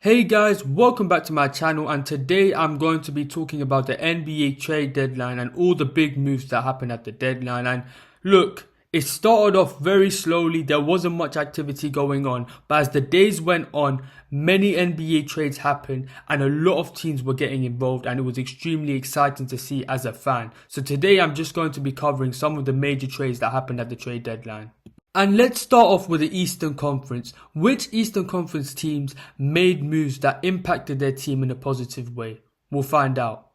Hey guys, welcome back to my channel, and today I'm going to be talking about the NBA trade deadline and all the big moves that happened at the deadline. And look, it started off very slowly, there wasn't much activity going on, but as the days went on, many NBA trades happened and a lot of teams were getting involved, and it was extremely exciting to see as a fan. So today I'm just going to be covering some of the major trades that happened at the trade deadline. And let's start off with the Eastern Conference. Which Eastern Conference teams made moves that impacted their team in a positive way? We'll find out.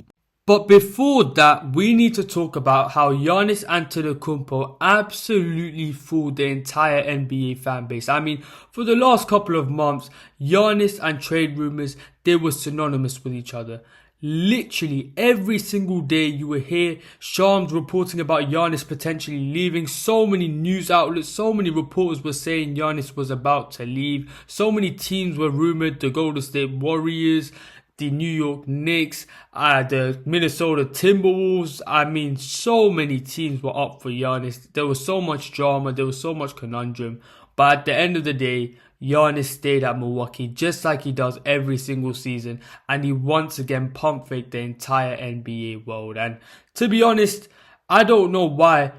But before that, we need to talk about how Giannis Antetokounmpo absolutely fooled the entire NBA fan base. I mean, for the last couple of months, Giannis and trade rumors, they were synonymous with each other. Literally every single day you will hear Shams reporting about Giannis potentially leaving. So many news outlets, so many reporters were saying Giannis was about to leave. So many teams were rumored: the Golden State Warriors, the New York Knicks, the Minnesota Timberwolves. I mean, so many teams were up for Giannis. There was so much drama, there was so much conundrum. But at the end of the day, Giannis stayed at Milwaukee just like he does every single season, and he once again pump faked the entire NBA world. And to be honest, I don't know why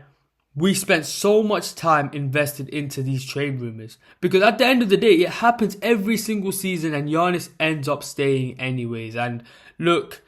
we spent so much time invested into these trade rumors, because at the end of the day, it happens every single season and Giannis ends up staying anyways. And look,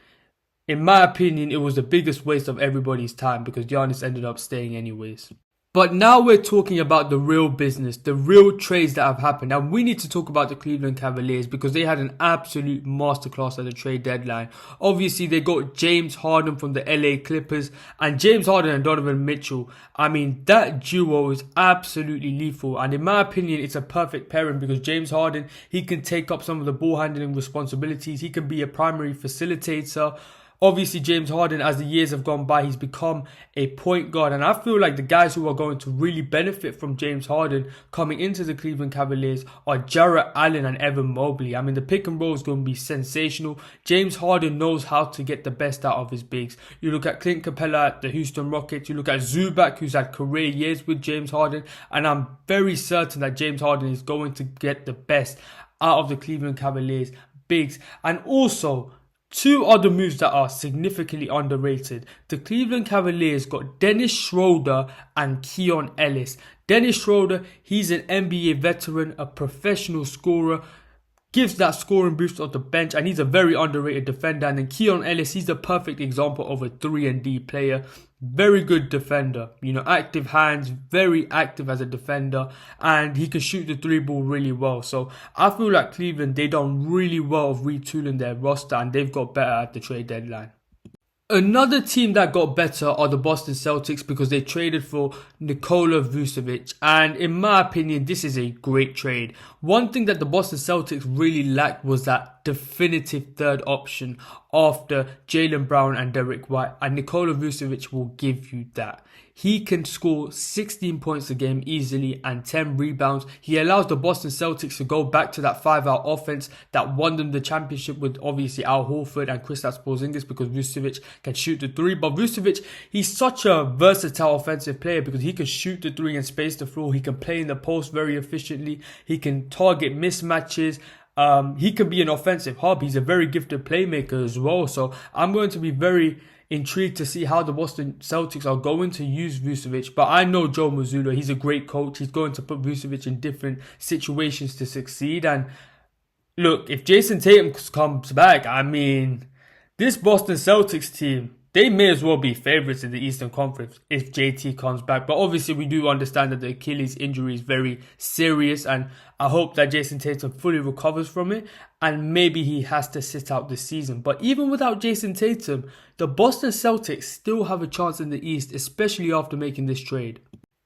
in my opinion, it was the biggest waste of everybody's time because Giannis ended up staying anyways. But now we're talking about the real business, the real trades that have happened. And we need to talk about the Cleveland Cavaliers because they had an absolute masterclass at the trade deadline. Obviously, they got James Harden from the LA Clippers, and James Harden and Donovan Mitchell. I mean, that duo is absolutely lethal. And in my opinion, it's a perfect pairing because James Harden, he can take up some of the ball handling responsibilities. He can be a primary facilitator. Obviously, James Harden, as the years have gone by, he's become a point guard. And I feel like the guys who are going to really benefit from James Harden coming into the Cleveland Cavaliers are Jarrett Allen and Evan Mobley. I mean, the pick and roll is going to be sensational. James Harden knows how to get the best out of his bigs. You look at Clint Capella at the Houston Rockets. You look at Zubac, who's had career years with James Harden. And I'm very certain that James Harden is going to get the best out of the Cleveland Cavaliers bigs. And also, two other moves that are significantly underrated. The Cleveland Cavaliers got Dennis Schroeder and Keon Ellis. Dennis Schroeder, he's an NBA veteran, a professional scorer, gives that scoring boost off the bench, and he's a very underrated defender. And then Keon Ellis, he's the perfect example of a 3-and-D player. Very good defender, active hands, very active as a defender, and he can shoot the three ball really well. So I feel like Cleveland, they done really well of retooling their roster, and they've got better at the trade deadline. Another team that got better are the Boston Celtics because they traded for Nikola Vucevic, and in my opinion, this is a great trade. One thing that the Boston Celtics really lacked was that definitive third option after Jaylen Brown and Derrick White, and Nikola Vucevic will give you that. He can score 16 points a game easily and 10 rebounds. He allows the Boston Celtics to go back to that 5-out offense that won them the championship with obviously Al Horford and Kristaps Porzingis, because Vucevic can shoot the three. But Vucevic, he's such a versatile offensive player because he can shoot the three and space the floor. He can play in the post very efficiently. He can target mismatches. He can be an offensive hub. He's a very gifted playmaker as well. So I'm going to be very intrigued to see how the Boston Celtics are going to use Vucevic. But I know Joe Mazzulla, he's a great coach. He's going to put Vucevic in different situations to succeed. And look, if Jason Tatum comes back, I mean, this Boston Celtics team, they may as well be favourites in the Eastern Conference if JT comes back. But obviously, we do understand that the Achilles injury is very serious, and I hope that Jason Tatum fully recovers from it, and maybe he has to sit out the season. But even without Jason Tatum, the Boston Celtics still have a chance in the East, especially after making this trade.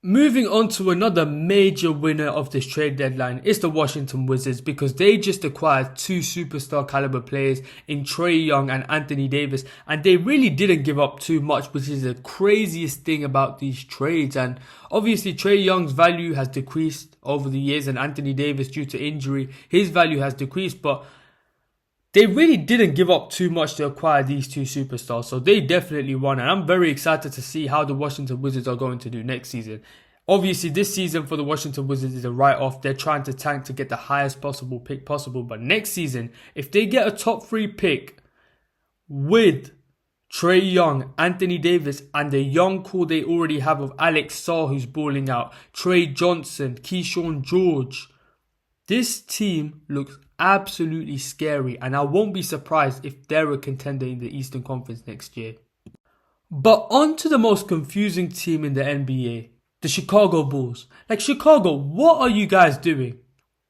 Moving on to another major winner of this trade deadline is the Washington Wizards, because they just acquired two superstar caliber players in Trae Young and Anthony Davis, and they really didn't give up too much, which is the craziest thing about these trades. And obviously Trae Young's value has decreased over the years, and Anthony Davis, due to injury, his value has decreased, but they really didn't give up too much to acquire these two superstars, so they definitely won, and I'm very excited to see how the Washington Wizards are going to do next season. Obviously, this season for the Washington Wizards is a write-off. They're trying to tank to get the highest possible pick possible. But next season, if they get a top 3 pick with Trae Young, Anthony Davis, and the young core they already have of Alex Sarr, who's balling out, Trey Johnson, Keyshawn George, this team looks absolutely scary, and I won't be surprised if they're a contender in the Eastern Conference next year. But on to the most confusing team in the NBA, the Chicago Bulls. Like, Chicago, what are you guys doing?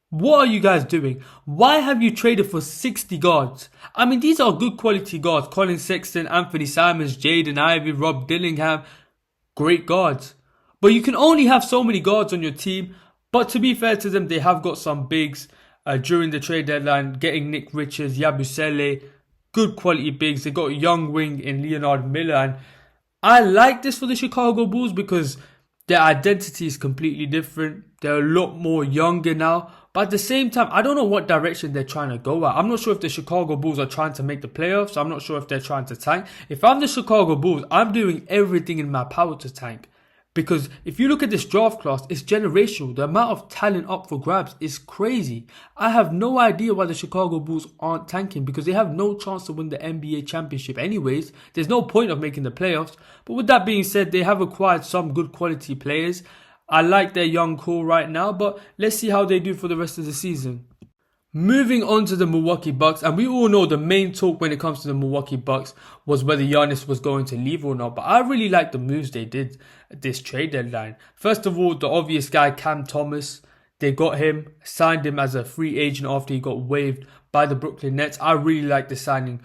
What are you guys doing? Why have you traded for 60 guards? I mean, these are good quality guards. Colin Sexton, Anthony Simons, Jaden Ivey, Rob Dillingham. Great guards. But you can only have so many guards on your team. But to be fair to them, they have got some bigs during the trade deadline. Getting Nick Richards, Yabusele. Good quality bigs. They got a young wing in Leonard Miller. And I like this for the Chicago Bulls because their identity is completely different. They're a lot more younger now. But at the same time, I don't know what direction they're trying to go at. I'm not sure if the Chicago Bulls are trying to make the playoffs. I'm not sure if they're trying to tank. If I'm the Chicago Bulls, I'm doing everything in my power to tank. Because if you look at this draft class, it's generational. The amount of talent up for grabs is crazy. I have no idea why the Chicago Bulls aren't tanking, because they have no chance to win the NBA championship anyways. There's no point of making the playoffs. But with that being said, they have acquired some good quality players. I like their young core right now, but let's see how they do for the rest of the season. Moving on to the Milwaukee Bucks, and we all know the main talk when it comes to the Milwaukee Bucks was whether Giannis was going to leave or not, but I really like the moves they did at this trade deadline. First of all, the obvious guy, Cam Thomas, they got him, signed him as a free agent after he got waived by the Brooklyn Nets. I really like the signing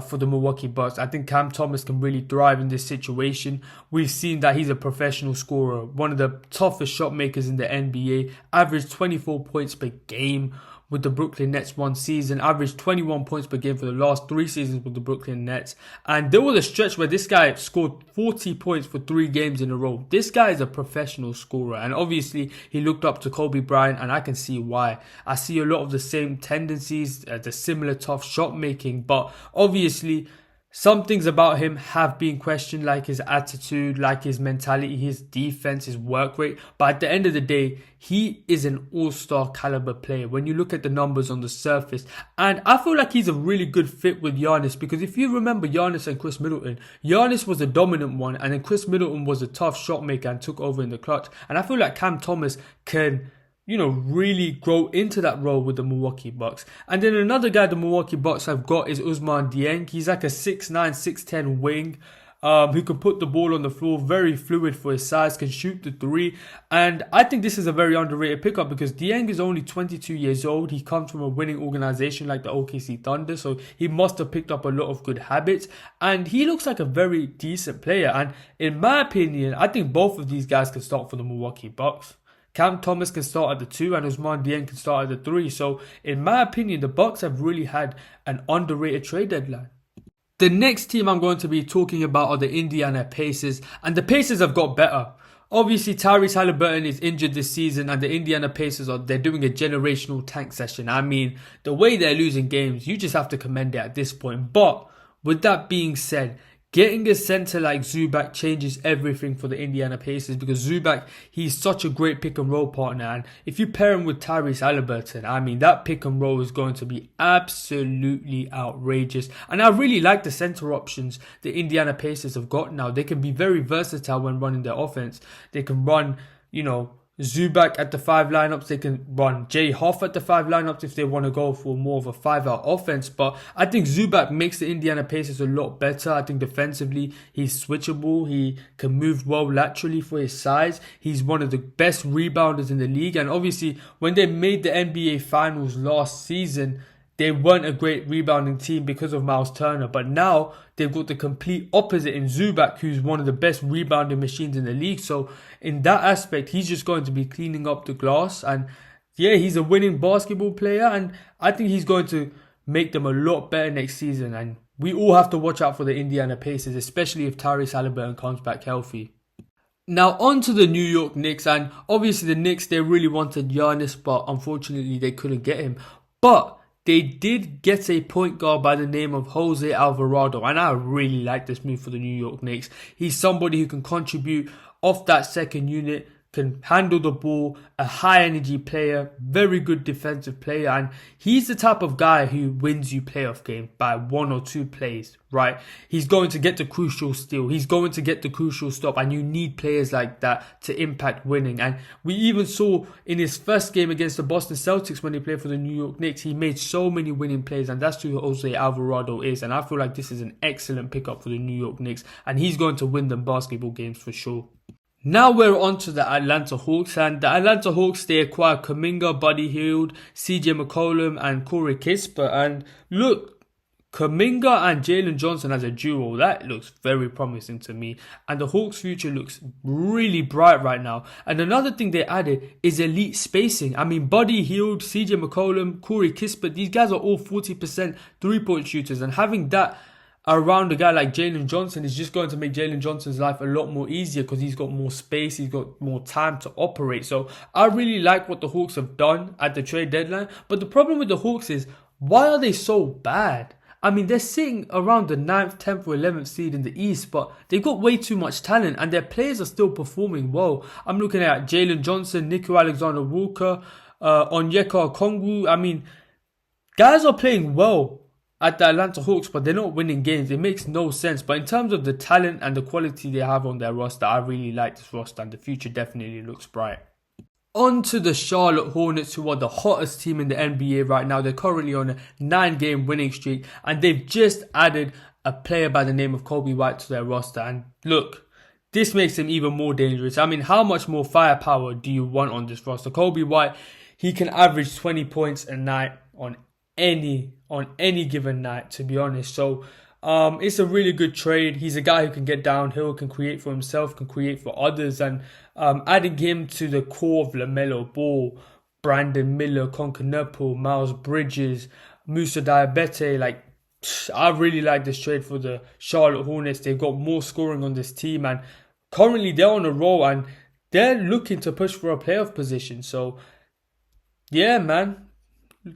for the Milwaukee Bucks. I think Cam Thomas can really thrive in this situation. We've seen that he's a professional scorer, one of the toughest shot makers in the NBA, averaged 24 points per game with the Brooklyn Nets one season, averaged 21 points per game for the last 3 seasons with the Brooklyn Nets. And there was a stretch where this guy scored 40 points for 3 games in a row. This guy is a professional scorer, and obviously he looked up to Kobe Bryant, and I can see why. I see a lot of the same tendencies, the similar tough shot making, but obviously some things about him have been questioned, like his attitude, like his mentality, his defense, his work rate. But at the end of the day, he is an all-star caliber player when you look at the numbers on the surface. And I feel like he's a really good fit with Giannis, because if you remember Giannis and Chris Middleton, Giannis was the dominant one, and then Chris Middleton was a tough shot maker and took over in the clutch. And I feel like Cam Thomas can, really grow into that role with the Milwaukee Bucks. And then another guy the Milwaukee Bucks have got is Ousmane Dieng. He's like a 6'9", 6'10" wing who can put the ball on the floor, very fluid for his size, can shoot the 3. And I think this is a very underrated pickup because Dieng is only 22 years old. He comes from a winning organization like the OKC Thunder, so he must have picked up a lot of good habits. And he looks like a very decent player. And in my opinion, I think both of these guys can start for the Milwaukee Bucks. Cam Thomas can start at the 2 and Ousmane Dieng can start at the 3. So, in my opinion, the Bucks have really had an underrated trade deadline. The next team I'm going to be talking about are the Indiana Pacers, and the Pacers have got better. Obviously, Tyrese Haliburton is injured this season, and the Indiana Pacers they're doing a generational tank session. I mean, the way they're losing games, you just have to commend it at this point. But with that being said, getting a center like Zubac changes everything for the Indiana Pacers, because Zubac, he's such a great pick and roll partner, and if you pair him with Tyrese Haliburton, I mean, that pick and roll is going to be absolutely outrageous. And I really like the center options the Indiana Pacers have got now. They can be very versatile when running their offense. They can run, Zubac at the 5 lineups. They can run Jay Hoff at the 5 lineups if they want to go for more of a 5-out offense. But I think Zubac makes the Indiana Pacers a lot better. I think defensively, he's switchable. He can move well laterally for his size. He's one of the best rebounders in the league. And obviously, when they made the NBA Finals last season, they weren't a great rebounding team because of Miles Turner. But now they've got the complete opposite in Zubac, who's one of the best rebounding machines in the league. So in that aspect, he's just going to be cleaning up the glass. And yeah, he's a winning basketball player. And I think he's going to make them a lot better next season. And we all have to watch out for the Indiana Pacers, especially if Tyrese Haliburton comes back healthy. Now on to the New York Knicks. And obviously the Knicks, they really wanted Giannis, but unfortunately they couldn't get him. But they did get a point guard by the name of Jose Alvarado, and I really like this move for the New York Knicks. He's somebody who can contribute off that second unit, can handle the ball, a high energy player, very good defensive player, and he's the type of guy who wins you playoff games by 1 or 2 plays, right? He's going to get the crucial steal, he's going to get the crucial stop, and you need players like that to impact winning. And we even saw in his first game against the Boston Celtics when he played for the New York Knicks, he made so many winning plays, and that's who Jose Alvarado is. And I feel like this is an excellent pickup for the New York Knicks, and he's going to win them basketball games for sure. Now we're on to the Atlanta Hawks, and the Atlanta Hawks, they acquired Kuminga, Buddy Hield, CJ McCollum, and Corey Kispert. And look, Kuminga and Jalen Johnson as a duo, that looks very promising to me. And the Hawks' future looks really bright right now. And another thing they added is elite spacing. I mean, Buddy Hield, CJ McCollum, Corey Kispert, these guys are all 40% three-point shooters. And having that around a guy like Jalen Johnson is just going to make Jalen Johnson's life a lot more easier because he's got more space, he's got more time to operate. So I really like what the Hawks have done at the trade deadline. But the problem with the Hawks is, why are they so bad? I mean, they're sitting around the 9th, 10th or 11th seed in the East, but they've got way too much talent and their players are still performing well. I'm looking at Jalen Johnson, Nico Alexander-Walker, Onyeka Okongwu. I mean, guys are playing well at the Atlanta Hawks, but they're not winning games. It makes no sense. But in terms of the talent and the quality they have on their roster, I really like this roster and the future definitely looks bright. On to the Charlotte Hornets, who are the hottest team in the NBA right now. They're currently on a 9-game winning streak, and they've just added a player by the name of Kobe White to their roster. And look, this makes them even more dangerous. I mean, how much more firepower do you want on this roster? Kobe White, he can average 20 points a night on any given night, to be honest. So it's a really good trade. He's a guy who can get downhill, can create for himself, can create for others, and adding him to the core of LaMelo Ball, Brandon Miller, Konkanepo, Miles Bridges, Musa Diabete, like, I really like this trade for the Charlotte Hornets. They've got more scoring on this team, and currently they're on a roll and they're looking to push for a playoff position. So yeah, man,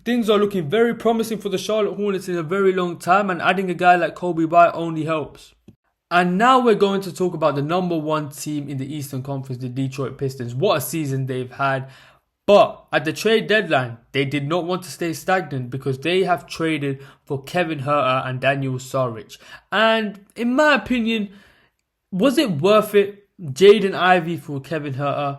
things are looking very promising for the Charlotte Hornets in a very long time, and adding a guy like Kobe White only helps. And now we're going to talk about the number 1 team in the Eastern Conference, the Detroit Pistons. What a season they've had. But at the trade deadline, they did not want to stay stagnant because they have traded for Kevin Huerter and Daniel Saric. And in my opinion, was it worth it? Jaden Ivey for Kevin Huerter?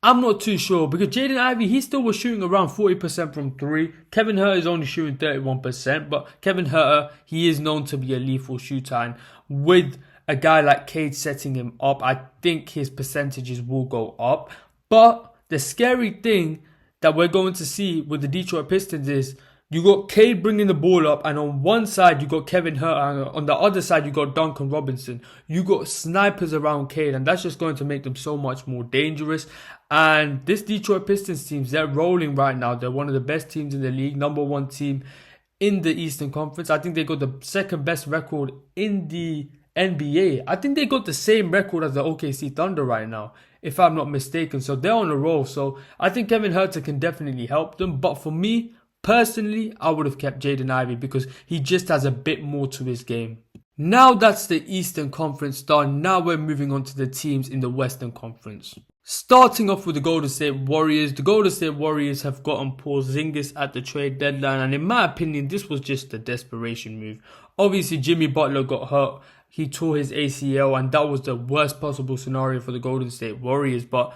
I'm not too sure because Jaden Ivey, he still was shooting around 40% from 3. Kevin Huerter is only shooting 31%, but Kevin Huerter, he is known to be a lethal shooter, and with a guy like Cade setting him up, I think his percentages will go up. But the scary thing that we're going to see with the Detroit Pistons is you got Cade bringing the ball up, and on one side you got Kevin Huerter, and on the other side you got Duncan Robinson. You got snipers around Cade, and that's just going to make them so much more dangerous. And this Detroit Pistons team, they're rolling right now. They're one of the best teams in the league, number 1 team in the Eastern Conference. I think they got the 2nd best record in the NBA. I think they got the same record as the OKC Thunder right now, if I'm not mistaken. So they're on a roll. So I think Kevin Huerter can definitely help them. But for me, personally, I would have kept Jaden Ivey because he just has a bit more to his game. Now that's the Eastern Conference done. Now we're moving on to the teams in the Western Conference. Starting off with the Golden State Warriors. The Golden State Warriors have gotten Porzingis at the trade deadline, and in my opinion, this was just a desperation move. Obviously, Jimmy Butler got hurt. He tore his ACL, and that was the worst possible scenario for the Golden State Warriors. But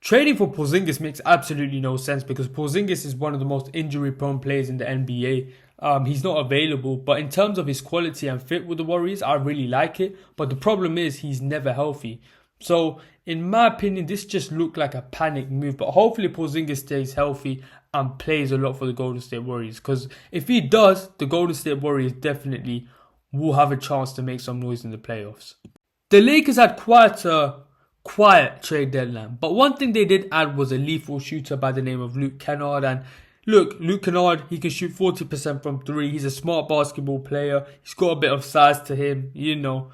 trading for Porzingis makes absolutely no sense because Porzingis is one of the most injury-prone players in the NBA. He's not available, but in terms of his quality and fit with the Warriors, I really like it. But the problem is he's never healthy. So, in my opinion, this just looked like a panic move. But hopefully Porzingis stays healthy and plays a lot for the Golden State Warriors. Because if he does, the Golden State Warriors definitely will have a chance to make some noise in the playoffs. The Lakers had quite a quiet trade deadline. But one thing they did add was a lethal shooter by the name of Luke Kennard. And look, Luke Kennard, he can shoot 40% from 3. He's a smart basketball player. He's got a bit of size to him, you know.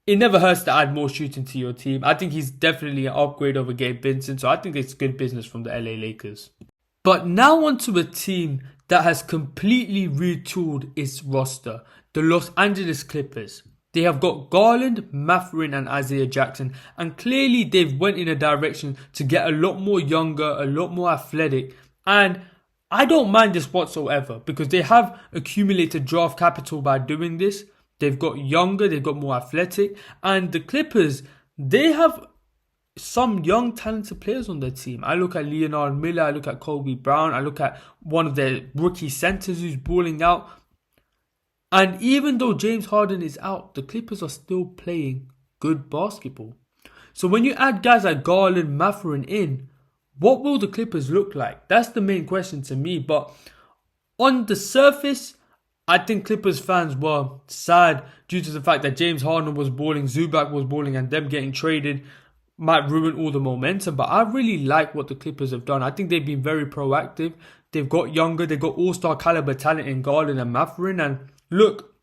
It never hurts to add more shooting to your team. I think he's definitely an upgrade over Gabe Vincent, so I think it's good business from the LA Lakers. But now on to a team that has completely retooled its roster, the Los Angeles Clippers. They have got Garland, Mathurin and Isaiah Jackson, and clearly they've went in a direction to get a lot more younger, a lot more athletic, and I don't mind this whatsoever because they have accumulated draft capital by doing this. They've got younger, they've got more athletic, and the Clippers, they have some young talented players on their team. I look at Leonard Miller, I look at Kobe Brown, I look at one of their rookie centers who's balling out. And even though James Harden is out, the Clippers are still playing good basketball. So when you add guys like Garland, Mathurin in, what will the Clippers look like? That's the main question to me. But on the surface, I think Clippers fans were sad due to the fact that James Harden was balling, Zubac was balling, and them getting traded might ruin all the momentum. But I really like what the Clippers have done. I think they've been very proactive. They've got younger, they've got all-star caliber talent in Garland and Mathurin, and look,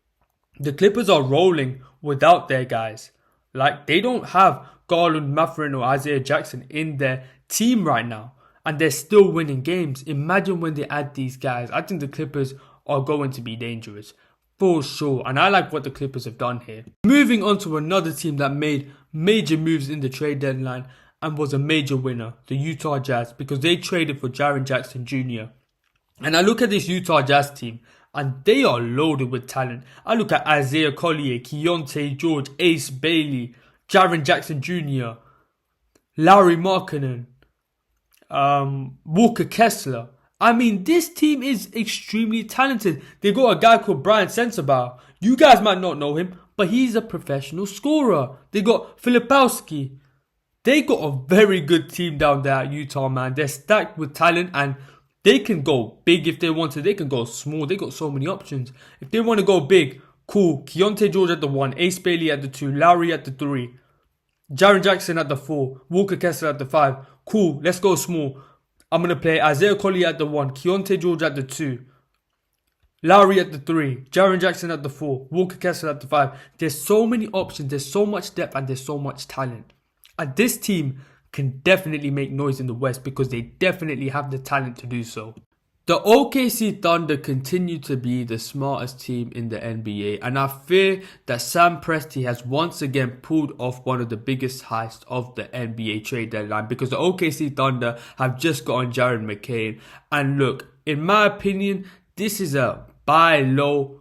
the Clippers are rolling without their guys. Like, they don't have Garland, Mathurin or Isaiah Jackson in their team right now. And they're still winning games. Imagine when they add these guys. I think the Clippers are going to be dangerous. For sure. And I like what the Clippers have done here. Moving on to another team that made major moves in the trade deadline and was a major winner. The Utah Jazz. Because they traded for Jaren Jackson Jr. And I look at this Utah Jazz team, and they are loaded with talent. I look at Isaiah Collier, Keontae George, Ace Bailey, Jaren Jackson Jr., Lauri Markkanen, Walker Kessler. I mean, this team is extremely talented. They got a guy called Brian Sensabaugh. You guys might not know him, but he's a professional scorer. They got Filipowski. They got a very good team down there at Utah, man. They're stacked with talent, and they can go big if they want to. They can go small. They got so many options. If they want to go big, cool. Keontae George at the 1, Ace Bailey at the 2, Lowry at the 3, Jaren Jackson at the 4, Walker Kessler at the 5. Cool, let's go small. I'm going to play Isaiah Collier at the 1, Keontae George at the 2, Lowry at the 3, Jaren Jackson at the 4, Walker Kessler at the 5. There's so many options. There's so much depth and there's so much talent. And this team can definitely make noise in the West because they definitely have the talent to do so. The OKC Thunder continue to be the smartest team in the NBA, and I fear that Sam Presti has once again pulled off one of the biggest heists of the NBA trade deadline because the OKC Thunder have just gotten Jared McCain. And look, in my opinion, this is a buy low,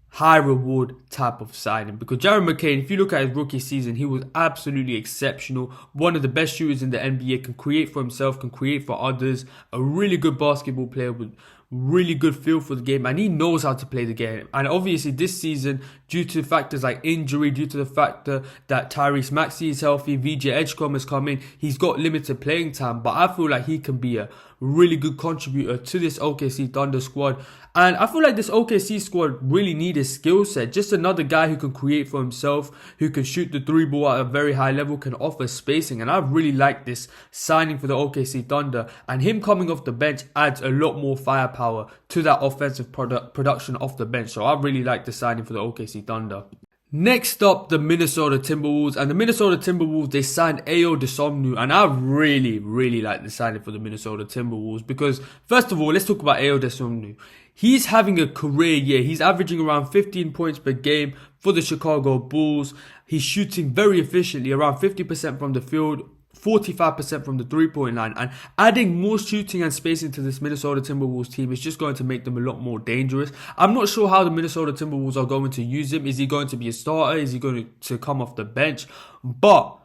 high reward type of signing because Jared McCain, if you look at his rookie season, he was absolutely exceptional. One of the best shooters in the NBA, can create for himself, can create for others. A really good basketball player with really good feel for the game, and he knows how to play the game. And obviously this season, due to factors like injury, due to the factor that Tyrese Maxey is healthy, VJ Edgecombe has come in, he's got limited playing time, but I feel like he can be a really good contributor to this OKC Thunder squad. And I feel like this OKC squad really need a skill set. Just another guy who can create for himself, who can shoot the 3 ball at a very high level, can offer spacing. And I really like this signing for the OKC Thunder. And him coming off the bench adds a lot more firepower to that offensive production off the bench. So I really like the signing for the OKC Thunder. Next up, the Minnesota Timberwolves. And the Minnesota Timberwolves, they signed Ayo Dosunmu. And I really like the signing for the Minnesota Timberwolves. Because, first of all, let's talk about Ayo Dosunmu. He's having a career year. He's averaging around 15 points per game for the Chicago Bulls. He's shooting very efficiently, around 50% from the field, 45% from the 3-point line. And adding more shooting and spacing to this Minnesota Timberwolves team is just going to make them a lot more dangerous. I'm not sure how the Minnesota Timberwolves are going to use him. Is he going to be a starter? Is he going to come off the bench? But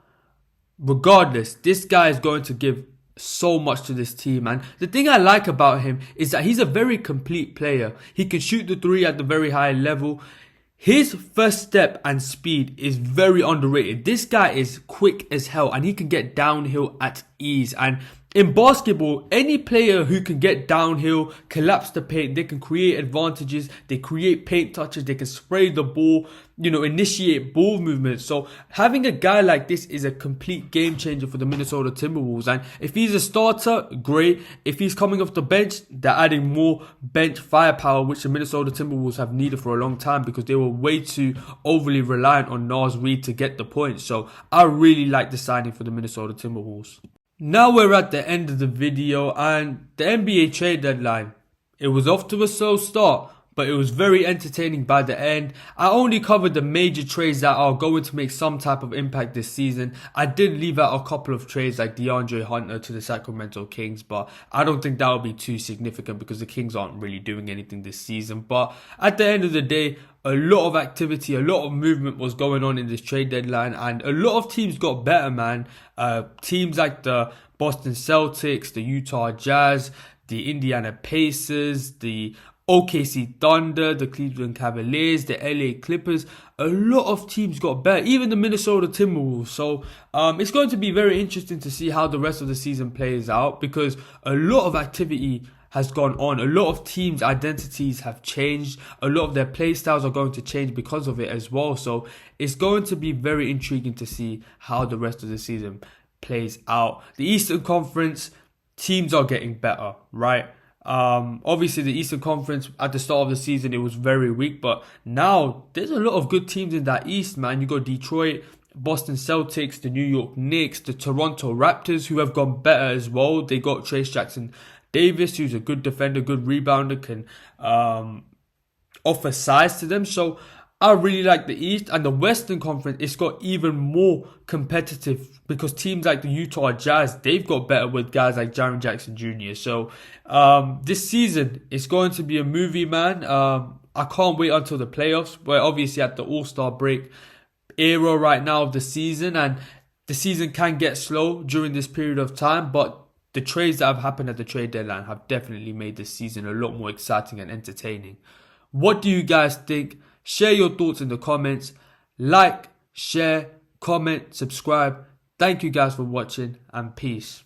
regardless, this guy is going to give so much to this team. And the thing I like about him is that he's a very complete player. He can shoot the 3 at the very high level. His first step and speed is very underrated. This guy is quick as hell and he can get downhill at ease. And in basketball, any player who can get downhill, collapse the paint, they can create advantages, they create paint touches, they can spray the ball, initiate ball movement. So having a guy like this is a complete game changer for the Minnesota Timberwolves. And if he's a starter, great. If he's coming off the bench, they're adding more bench firepower, which the Minnesota Timberwolves have needed for a long time because they were way too overly reliant on Naz Reid to get the points. So I really like the signing for the Minnesota Timberwolves. Now we're at the end of the video and the NBA trade deadline. It was off to a slow start, but it was very entertaining by the end. I only covered the major trades that are going to make some type of impact this season. I did leave out a couple of trades like DeAndre Hunter to the Sacramento Kings, but I don't think that will be too significant because the Kings aren't really doing anything this season. But at the end of the day, a lot of activity, a lot of movement was going on in this trade deadline, and a lot of teams got better, man. Teams like the Boston Celtics, the Utah Jazz, the Indiana Pacers, the OKC Thunder, the Cleveland Cavaliers, the LA Clippers. A lot of teams got better, even the Minnesota Timberwolves. So it's going to be very interesting to see how the rest of the season plays out, because a lot of activity has gone on. A lot of teams' identities have changed. A lot of their play styles are going to change because of it as well. So it's going to be very intriguing to see how the rest of the season plays out. The Eastern Conference teams are getting better, right? Obviously the Eastern Conference at the start of the season, it was very weak, but now there's a lot of good teams in that East, man. You got Detroit, Boston Celtics, the New York Knicks, the Toronto Raptors, who have gone better as well. They got Trace Jackson Davis, who's a good defender, good rebounder, can offer size to them. So I really like the East. And the Western Conference, it's got even more competitive because teams like the Utah Jazz, they've got better with guys like Jaren Jackson Jr. So this season, it's going to be a movie, man. I can't wait until the playoffs. We're obviously at the All-Star break era right now of the season, and the season can get slow during this period of time, but the trades that have happened at the trade deadline have definitely made this season a lot more exciting and entertaining. What do you guys think? Share your thoughts in the comments. Like, share, comment, subscribe. Thank you guys for watching, and peace.